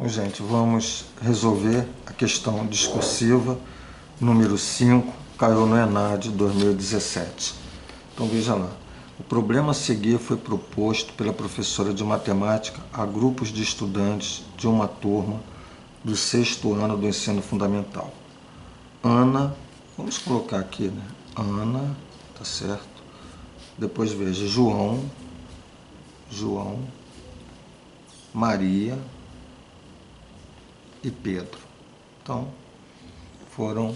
Gente, vamos resolver a questão discursiva número 5, caiu no ENAD 2017. Então veja lá, o problema a seguir foi proposto pela professora de matemática a grupos de estudantes de uma turma do 6º ano do ensino fundamental. Ana, vamos colocar aqui, né? Ana, tá certo? Depois veja, João, Maria e Pedro. Então, foram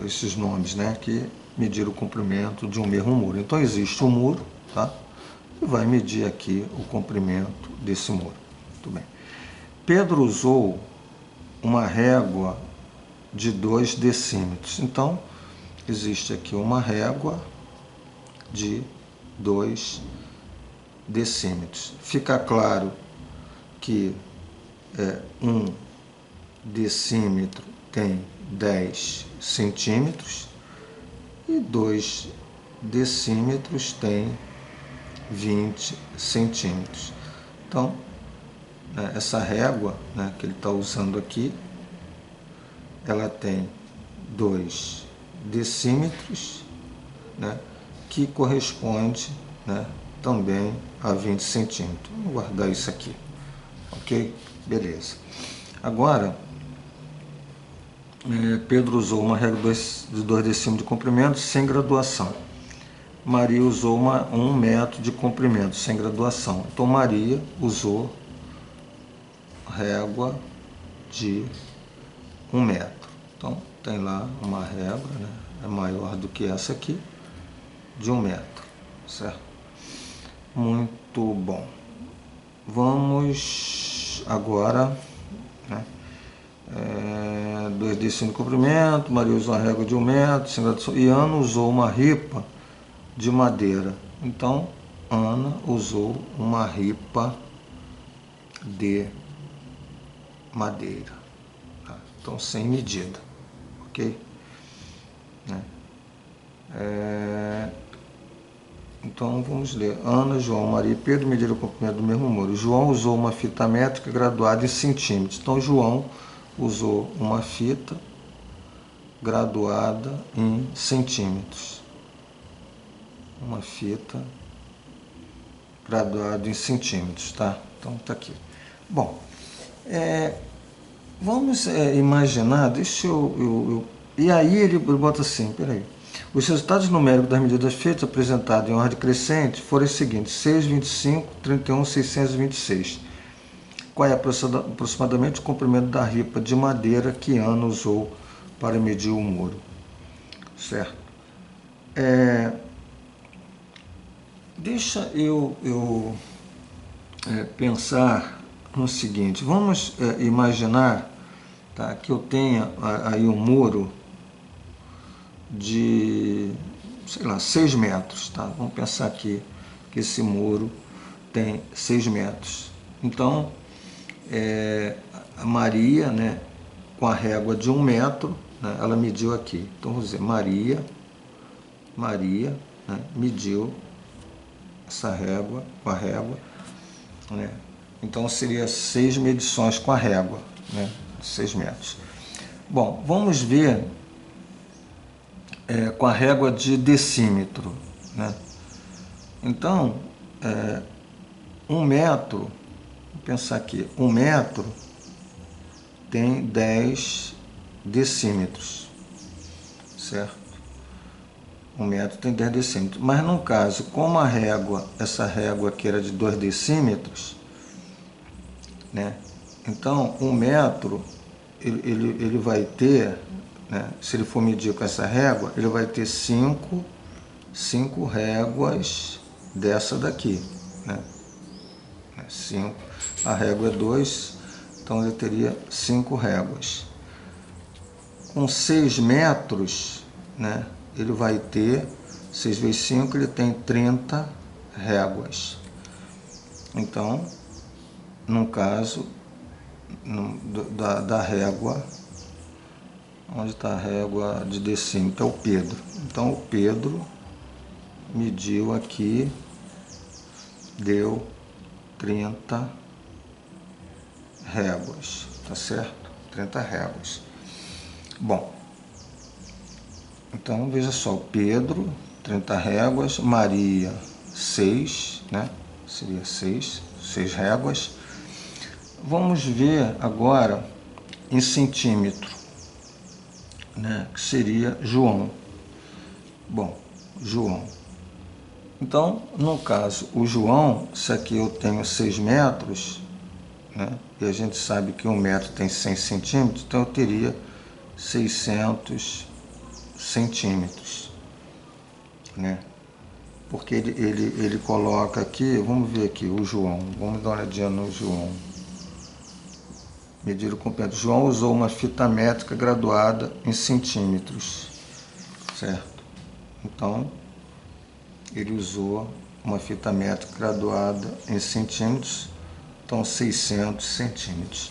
esses nomes, né, que mediram o comprimento de um mesmo muro. Então, existe um muro, tá? E vai medir aqui o comprimento desse muro. Muito bem. Pedro usou uma régua de 2 decímetros. Então, existe aqui uma régua de 2 decímetros. Fica claro que 1 decímetro tem 10 centímetros e 2 decímetros tem 20 centímetros. Então, essa régua, né, que ele está usando aqui, ela tem 2 decímetros, né, que corresponde, né, também a 20 centímetros. Vamos guardar isso aqui, ok? Beleza. Agora, Pedro usou uma régua de 2 decímetros de comprimento sem graduação. Maria usou 1 metro de comprimento sem graduação. Então, Maria usou régua de 1 metro. Então, tem lá uma régua, né, é maior do que essa aqui, de 1 metro, certo? Muito bom. Vamos agora, né, 2 decímetros de comprimento, Maria usou uma régua de 1 metro, sem graduação, e Ana usou uma ripa de madeira. Então, Ana usou uma ripa de madeira. Tá? Então, sem medida, ok? Então, vamos ler. Ana, João, Maria e Pedro mediram o comprimento do mesmo muro. João usou uma fita métrica graduada em centímetros. Então, João usou uma fita graduada em centímetros. Uma fita graduada em centímetros, tá? Então, tá aqui. Bom, vamos imaginar, deixa eu... E aí ele bota assim, peraí. Os resultados numéricos das medidas feitas apresentados em ordem crescente foram os seguintes: 6, 25, 31, 626. Qual é aproximadamente o comprimento da ripa de madeira que Ana usou para medir o muro? Certo? Deixa eu pensar no seguinte. Vamos imaginar, tá, que eu tenha aí um muro de, sei lá, 6 metros, tá? Vamos pensar aqui que esse muro tem 6 metros. Então, a Maria, né, com a régua de 1 metro, né, ela mediu aqui. Então, vamos dizer, Maria, né, mediu essa régua, com a régua, né? Então, seria 6 medições com a régua, né, 6 metros. Bom, vamos ver com a régua de decímetro, né? Então, 1 metro, vou pensar aqui, 1 metro tem 10 decímetros, certo? 1 metro tem 10 decímetros. Mas no caso, como a régua, essa régua aqui era de 2 decímetros, né? Então, 1 metro, ele vai ter, né, se ele for medir com essa régua, ele vai ter 5 réguas dessa daqui, né? 5, a régua é 2, então ele teria 5 réguas. Com 6 metros, né, ele vai ter, 6 vezes 5, ele tem 30 réguas. Então, no caso da régua, onde está a régua de decímetro? É o Pedro. Então, o Pedro mediu aqui, deu 30 réguas, tá certo? 30 réguas. Bom, então veja só, o Pedro, 30 réguas, Maria, 6, né? Seria 6 réguas. Vamos ver agora em centímetro, né? Que seria João. Bom, João. Então, no caso, o João, se aqui eu tenho 6 metros, né? E a gente sabe que 1 metro tem 100 centímetros, então eu teria 600 centímetros, né? Porque ele coloca aqui, vamos ver aqui, o João, vamos dar uma olhadinha no João. Medir o comprimento. João usou uma fita métrica graduada em centímetros, certo? Então, ele usou uma fita métrica graduada em centímetros, então 600 centímetros.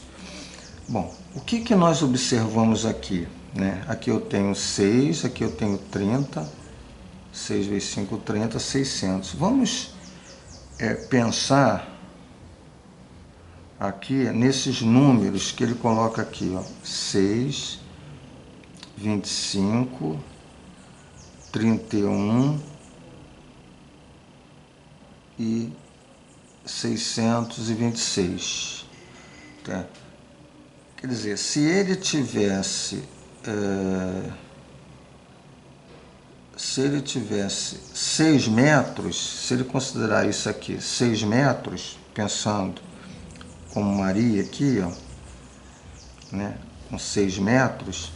Bom, o que nós observamos aqui, né? Aqui eu tenho 6, aqui eu tenho 30, 6 vezes 5, 30, 600. Vamos pensar aqui nesses números que ele coloca aqui, ó, 6, 25, 31 e 626. Tá? Quer dizer, se ele tivesse 6 metros, se ele considerar isso aqui 6 metros, pensando como Maria aqui, ó, né, com 6 metros,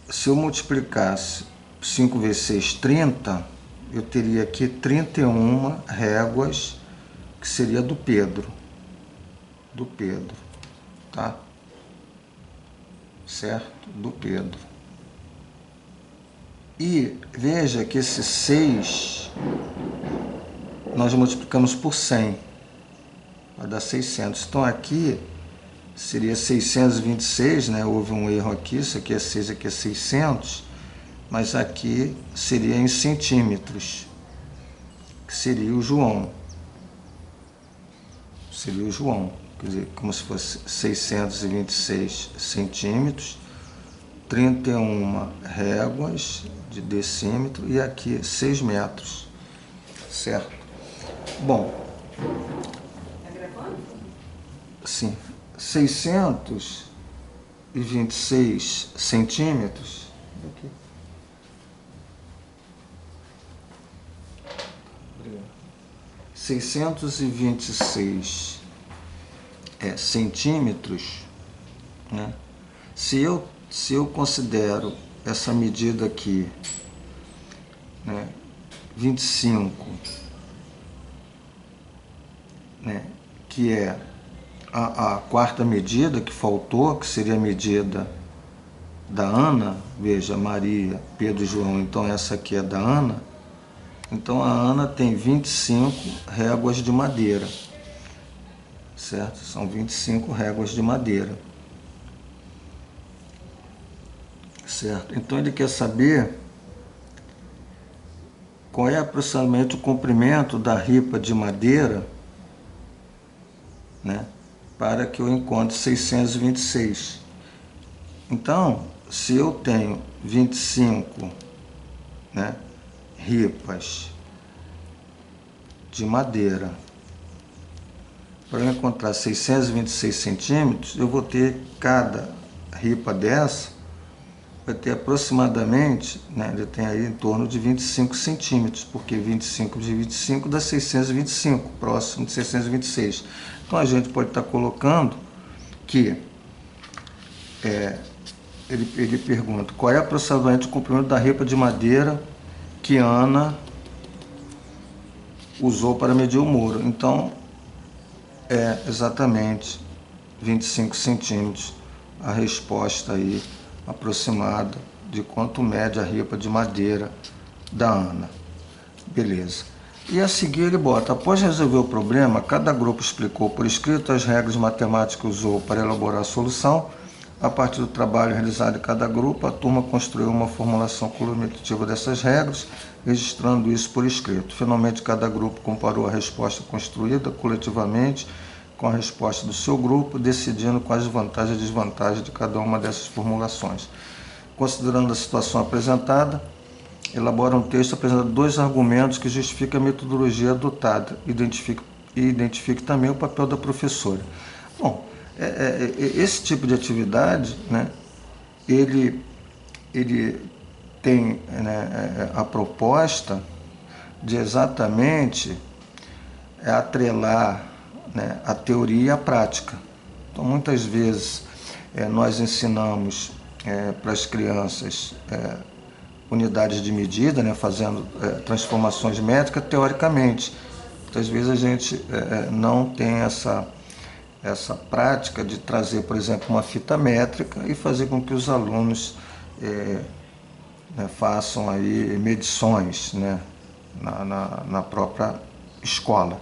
se eu multiplicasse 5 vezes 6, 30, eu teria aqui 31 réguas, que seria do Pedro, tá? Certo? Do Pedro. E veja que esse 6, nós multiplicamos por 100, vai dar 600. Então aqui seria 626, né? Houve um erro aqui, isso aqui é 6, aqui é 600, mas aqui seria em centímetros, que seria o João. Seria o João, quer dizer, como se fosse 626 centímetros, 31 réguas de decímetro e aqui 6 metros, certo? Bom, sim, 626 centímetros, aqui. 626 centímetros, né? Se eu considero essa medida aqui, né, 25, né, que é a quarta medida que faltou, que seria a medida da Ana, veja, Maria, Pedro e João, então essa aqui é da Ana. Então a Ana tem 25 réguas de madeira, certo? São 25 réguas de madeira, certo? Então ele quer saber qual é aproximadamente o comprimento da ripa de madeira, né, para que eu encontre 626. Então, se eu tenho 25, né, ripas de madeira, para eu encontrar 626 centímetros, eu vou ter cada ripa dessa, vai ter aproximadamente, né, ele tem aí em torno de 25 centímetros, porque 25 de 25 dá 625, próximo de 626. Então a gente pode estar colocando que, ele pergunta, qual é aproximadamente o comprimento da ripa de madeira que Ana usou para medir o muro? Então, é exatamente 25 centímetros a resposta aí aproximada de quanto mede a ripa de madeira da Ana. Beleza. E a seguir ele bota, após resolver o problema, cada grupo explicou por escrito as regras matemáticas que usou para elaborar a solução. A partir do trabalho realizado em cada grupo, a turma construiu uma formulação colorimetritiva dessas regras, registrando isso por escrito. Finalmente, cada grupo comparou a resposta construída coletivamente com a resposta do seu grupo, decidindo quais as vantagens e desvantagens de cada uma dessas formulações. Considerando a situação apresentada, elabora um texto apresentando 2 argumentos que justificam a metodologia adotada e identifique também o papel da professora. Bom, esse tipo de atividade, né, ele tem, né, a proposta de exatamente atrelar, né, a teoria e a prática. Então, muitas vezes, nós ensinamos para as crianças unidades de medida, né, fazendo transformações métricas teoricamente. Muitas vezes a gente não tem essa prática de trazer, por exemplo, uma fita métrica e fazer com que os alunos né, façam aí medições, né, na própria escola.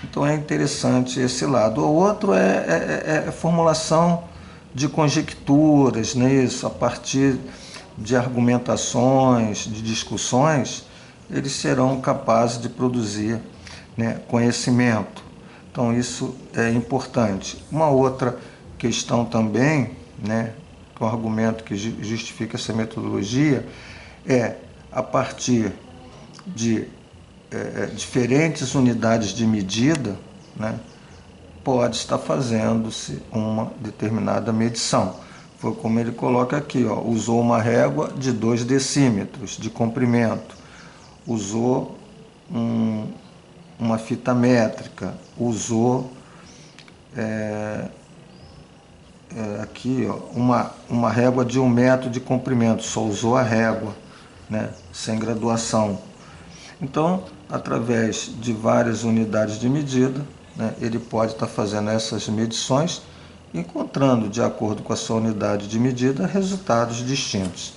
Então é interessante esse lado. O outro é formulação de conjecturas, né, isso, a partir de argumentações, de discussões, eles serão capazes de produzir, né, conhecimento. Então isso é importante. Uma outra questão também, né, que é um argumento que justifica essa metodologia, a partir de diferentes unidades de medida, né, pode estar fazendo-se uma determinada medição. Foi como ele coloca aqui, ó, usou uma régua de 2 decímetros de comprimento, usou uma fita métrica, usou aqui, ó, uma régua de 1 metro de comprimento, só usou a régua, né, sem graduação. Então, através de várias unidades de medida, né, ele pode estar fazendo essas medições, encontrando, de acordo com a sua unidade de medida, resultados distintos.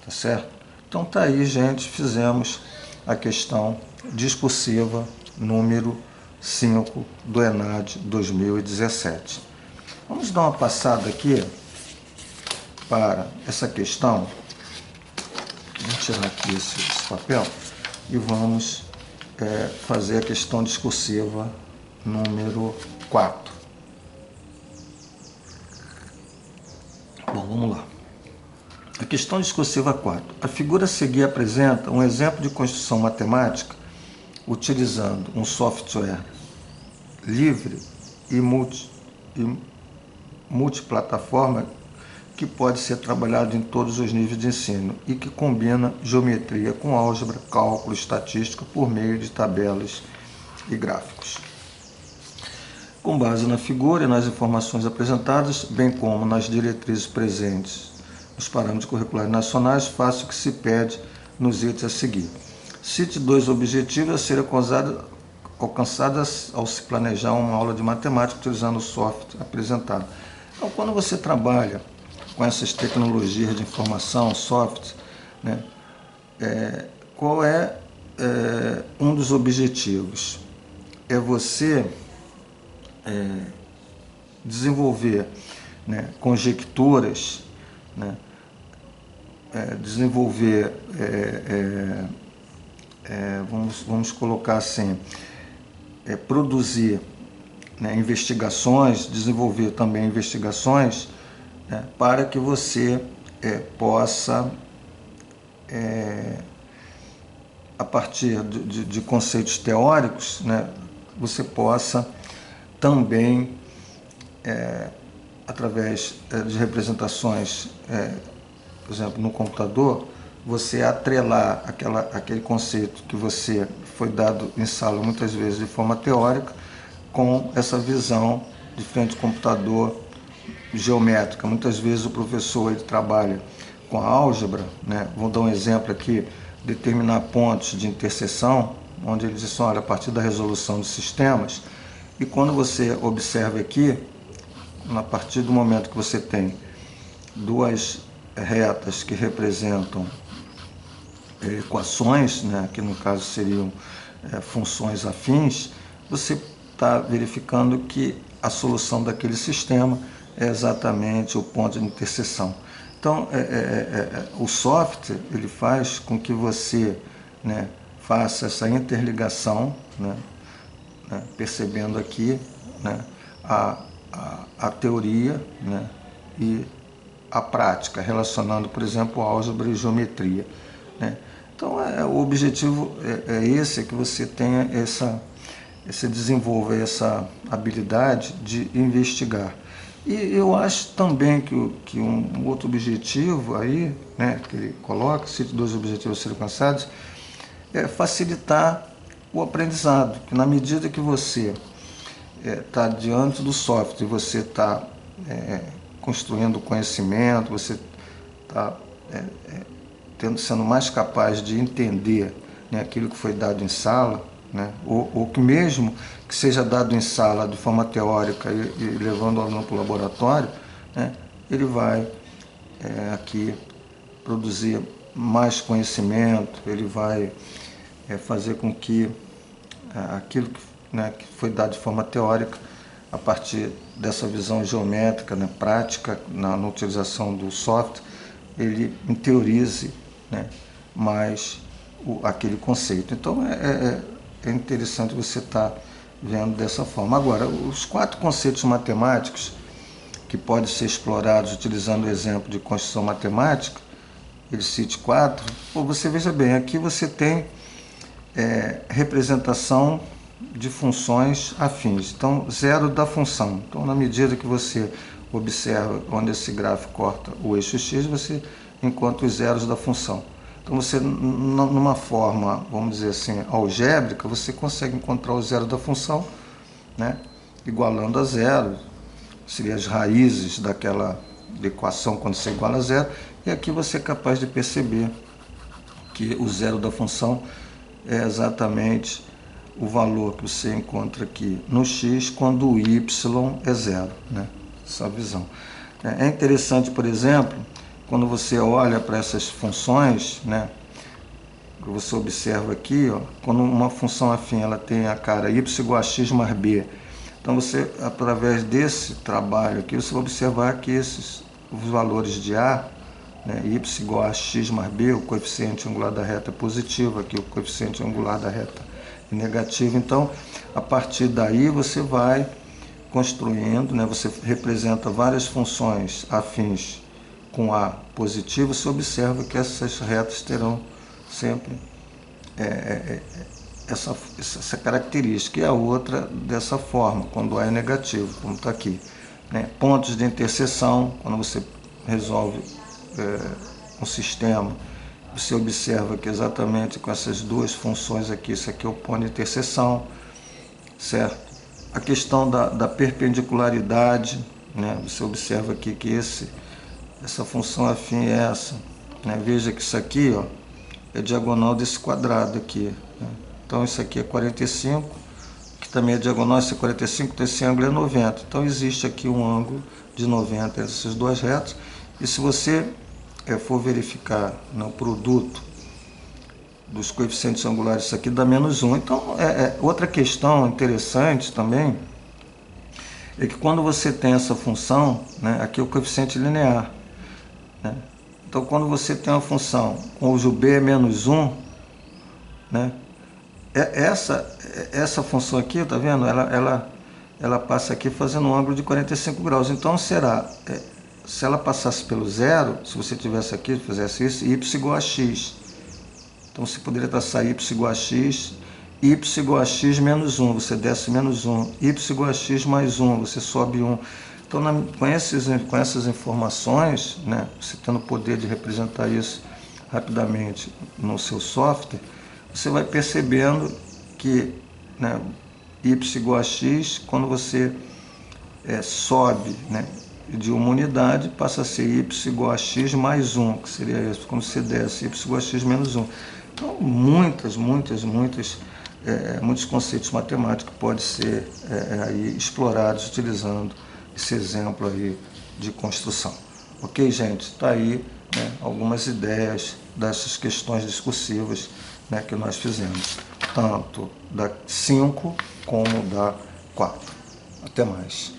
Tá certo? Então, tá aí, gente, fizemos a questão discursiva número 5 do ENAD 2017. Vamos dar uma passada aqui para essa questão. Vou tirar aqui esse papel e vamos fazer a questão discursiva número 4. Bom, vamos lá. A questão discursiva 4. A figura a seguir apresenta um exemplo de construção matemática utilizando um software livre e multiplataforma que pode ser trabalhado em todos os níveis de ensino e que combina geometria com álgebra, cálculo, estatística por meio de tabelas e gráficos. Com base na figura e nas informações apresentadas, bem como nas diretrizes presentes nos parâmetros curriculares nacionais, faça o que se pede nos itens a seguir. Cite 2 objetivos a serem alcançados ao se planejar uma aula de matemática utilizando o software apresentado. Então, quando você trabalha com essas tecnologias de informação, software, né, qual é um dos objetivos? É você desenvolver, né, conjecturas, né, desenvolver, vamos colocar assim, produzir, né, investigações, desenvolver também investigações, né, para que você possa, a partir de conceitos teóricos, né, você possa também, através de representações, por exemplo, no computador, você atrelar aquele conceito que você foi dado em sala muitas vezes de forma teórica com essa visão de frente ao computador geométrica. Muitas vezes o professor ele trabalha com a álgebra, né? Vou dar um exemplo aqui, determinar pontos de interseção, onde ele diz assim, olha, a partir da resolução de sistemas, e quando você observa aqui, a partir do momento que você tem 2 retas que representam equações, né, que no caso seriam funções afins, você está verificando que a solução daquele sistema é exatamente o ponto de interseção. Então, o software ele faz com que você, né, faça essa interligação, né, percebendo aqui, né, a teoria, né, e a prática, relacionando, por exemplo, álgebra e geometria, né. Então, o objetivo é esse, é que você tenha você desenvolva essa habilidade de investigar. E eu acho também que um outro objetivo aí, né, que ele coloca, cito 2 objetivos a serem alcançados, é facilitar o aprendizado, que na medida que você está diante do software, você está construindo conhecimento, você está sendo mais capaz de entender, né, aquilo que foi dado em sala, né, ou que mesmo que seja dado em sala de forma teórica e levando o aluno para o laboratório, né, ele vai aqui produzir mais conhecimento, ele vai fazer com que aquilo que foi dado de forma teórica, a partir dessa visão geométrica, né, prática, na utilização do software, ele interiorize, né, mais aquele conceito. Então é interessante você estar vendo dessa forma. Agora, os 4 conceitos matemáticos que podem ser explorados utilizando o exemplo de construção matemática, ele cite 4, você veja bem, aqui você tem representação de funções afins. Então, zero da função. Então, na medida que você observa onde esse gráfico corta o eixo x, você encontra os zeros da função. Então, você, numa forma, vamos dizer assim, algébrica, você consegue encontrar o zero da função, né, igualando a zero. Seriam as raízes daquela equação quando você iguala a zero. E aqui você é capaz de perceber que o zero da função é exatamente o valor que você encontra aqui no x quando o y é zero, né? Essa visão. É interessante, por exemplo, quando você olha para essas funções, né, que você observa aqui, ó, quando uma função afim ela tem a cara y igual a x mais b. Então você, através desse trabalho aqui, você vai observar que os valores de a, né, y igual a x mais b, o coeficiente angular da reta é positivo, aqui o coeficiente angular da reta é negativo. Então, a partir daí você vai construindo, né, você representa várias funções afins com a positivo, você observa que essas retas terão sempre essa característica, e a outra dessa forma, quando A é negativo, como está aqui, né? Pontos de interseção, quando você resolve um sistema, você observa que exatamente com essas 2 funções aqui, isso aqui é o ponto de interseção, certo? A questão da perpendicularidade, né? Você observa aqui que essa função afim é essa, né? Veja que isso aqui, ó, é diagonal desse quadrado aqui, né? Então isso aqui é 45, que também é diagonal, esse é 45, então esse ângulo é 90. Então existe aqui um ângulo de 90 entre essas 2 retas, e se você for verificar no produto dos coeficientes angulares, isso aqui dá menos 1. Então, outra questão interessante também é que quando você tem essa função, né, aqui é o coeficiente linear, né? Então, quando você tem uma função cujo b é menos 1, né, essa função aqui, tá vendo? Ela passa aqui fazendo um ângulo de 45 graus. Então, se ela passasse pelo zero, se você tivesse aqui, fizesse isso, y igual a x. Então, você poderia traçar y igual a x, y igual a x menos 1, você desce menos 1, y igual a x mais 1, você sobe 1. Então, com essas informações, né, você tendo o poder de representar isso rapidamente no seu software, você vai percebendo que, né, y igual a x, quando você sobe, né, de uma unidade, passa a ser y igual a x mais 1, que seria isso, quando você desce, y igual a x menos 1. Então, muitos conceitos matemáticos podem ser aí explorados utilizando esse exemplo aí de construção. Ok, gente? Está aí, né, algumas ideias dessas questões discursivas, né, que nós fizemos, tanto da 5 como da 4. Até mais.